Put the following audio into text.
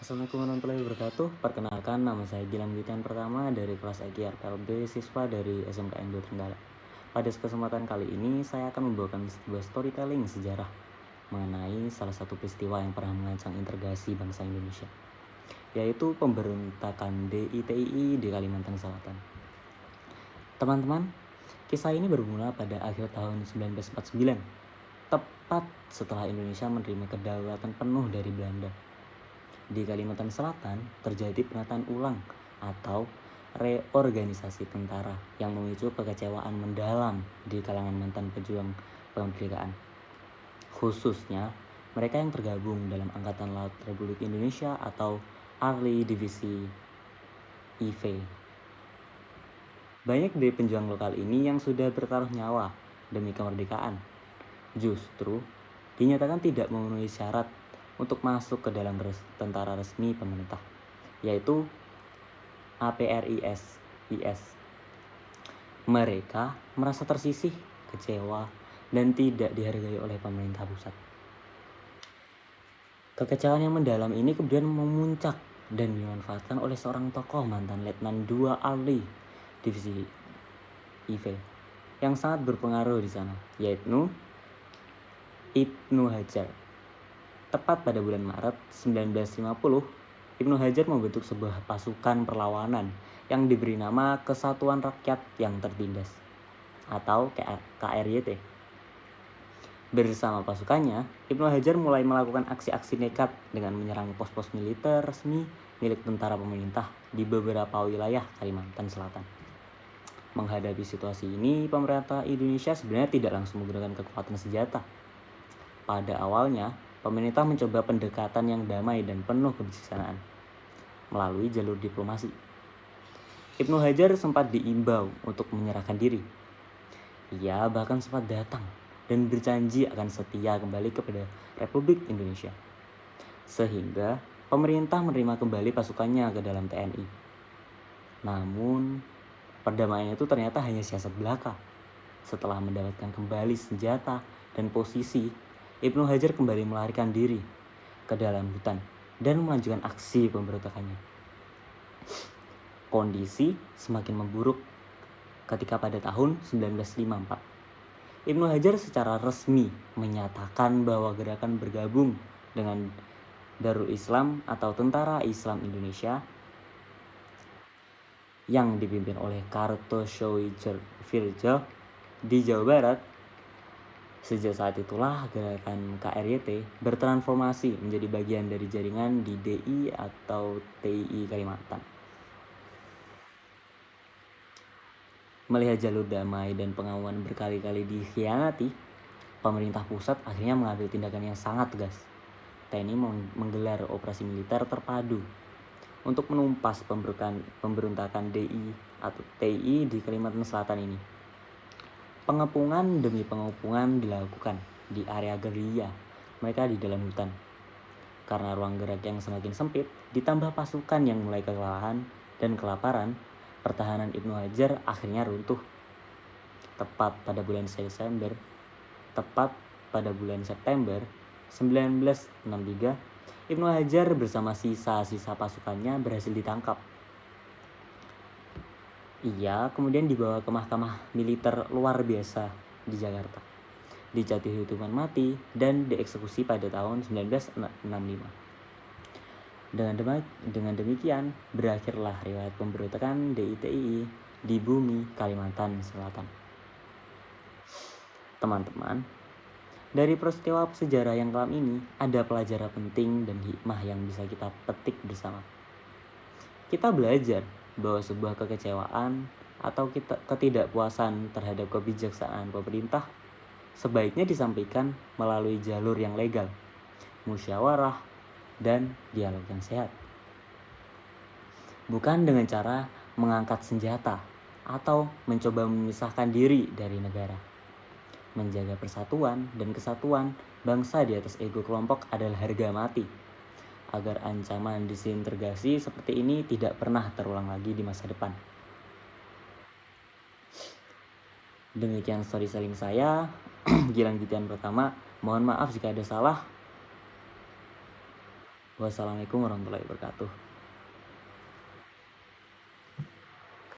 Assalamualaikum warahmatullahi wabarakatuh. Perkenalkan, nama saya Gilang Gitian Pertama dari kelas EG RPLB, siswa dari SMKN 2 Trenggalek. Pada kesempatan kali ini, saya akan membawakan sebuah storytelling sejarah mengenai salah satu peristiwa yang pernah mengancam integrasi bangsa Indonesia, yaitu pemberontakan DITII di Kalimantan Selatan. Teman-teman, kisah ini bermula pada akhir tahun 1949, tepat setelah Indonesia menerima kedaulatan penuh dari Belanda. Di Kalimantan Selatan terjadi penataan ulang atau reorganisasi tentara yang memicu kekecewaan mendalam di kalangan mantan pejuang kemerdekaan, khususnya mereka yang tergabung dalam Angkatan Laut Republik Indonesia atau ARLI Divisi IV. Banyak dari pejuang lokal ini yang sudah bertaruh nyawa demi kemerdekaan, justru dinyatakan tidak memenuhi syarat untuk masuk ke dalam tentara resmi pemerintah, yaitu APRIS. Mereka merasa tersisih, kecewa, dan tidak dihargai oleh pemerintah pusat. Kekecewaan yang mendalam ini kemudian memuncak dan dimanfaatkan oleh seorang tokoh mantan Letnan 2 ARLI Divisi IV yang sangat berpengaruh di sana, yaitu Ibnu Hajar. Tepat pada bulan Maret 1950, Ibnu Hajar membentuk sebuah pasukan perlawanan yang diberi nama Kesatuan Rakyat yang Tertindas atau KRYT. Bersama pasukannya, Ibnu Hajar mulai melakukan aksi-aksi nekat dengan menyerang pos-pos militer resmi milik tentara pemerintah di beberapa wilayah Kalimantan Selatan. Menghadapi situasi ini, pemerintah Indonesia sebenarnya tidak langsung menggunakan kekuatan senjata. Pada awalnya, pemerintah mencoba pendekatan yang damai dan penuh kebijaksanaan melalui jalur diplomasi. Ibnu Hajar sempat diimbau untuk menyerahkan diri. Ia bahkan sempat datang dan berjanji akan setia kembali kepada Republik Indonesia, sehingga pemerintah menerima kembali pasukannya ke dalam TNI. Namun, perdamaian itu ternyata hanya siasat belaka. Setelah mendapatkan kembali senjata dan posisi, Ibnu Hajar kembali melarikan diri ke dalam hutan dan melanjutkan aksi pemberontakannya. Kondisi semakin memburuk ketika pada tahun 1954, Ibnu Hajar secara resmi menyatakan bahwa gerakan bergabung dengan Darul Islam atau Tentara Islam Indonesia yang dipimpin oleh Kartosoewirjo di Jawa Barat. Sejak saat itulah gerakan KRYT bertransformasi menjadi bagian dari jaringan di DI atau TII Kalimantan. Melihat jalur damai dan pengakuan berkali-kali dikhianati, pemerintah pusat akhirnya mengambil tindakan yang sangat tegas. TNI menggelar operasi militer terpadu untuk menumpas pemberontakan DI atau TII di Kalimantan Selatan ini. Pengepungan demi pengepungan dilakukan di area gerilya mereka di dalam hutan. Karena ruang gerak yang semakin sempit, ditambah pasukan yang mulai kelelahan dan kelaparan, pertahanan Ibnu Hajar akhirnya runtuh. Tepat pada bulan September 1963, Ibnu Hajar bersama sisa-sisa pasukannya berhasil ditangkap. Ia kemudian dibawa ke mahkamah militer luar biasa di Jakarta, dijatuhi hukuman mati dan dieksekusi pada tahun 1965. Dengan demikian, berakhirlah riwayat pemberontakan DITII di bumi Kalimantan Selatan. Teman-teman, dari peristiwa sejarah yang kelam ini, ada pelajaran penting dan hikmah yang bisa kita petik bersama. Kita belajar bahwa sebuah kekecewaan atau ketidakpuasan terhadap kebijaksanaan pemerintah sebaiknya disampaikan melalui jalur yang legal, musyawarah, dan dialog yang sehat. Bukan dengan cara mengangkat senjata atau mencoba memisahkan diri dari negara. Menjaga persatuan dan kesatuan bangsa di atas ego kelompok adalah harga mati, agar ancaman disintegrasi seperti ini tidak pernah terulang lagi di masa depan. Demikian storytelling saya, Gilang Gitian Pertama. Mohon maaf jika ada salah. Wassalamualaikum warahmatullahi wabarakatuh.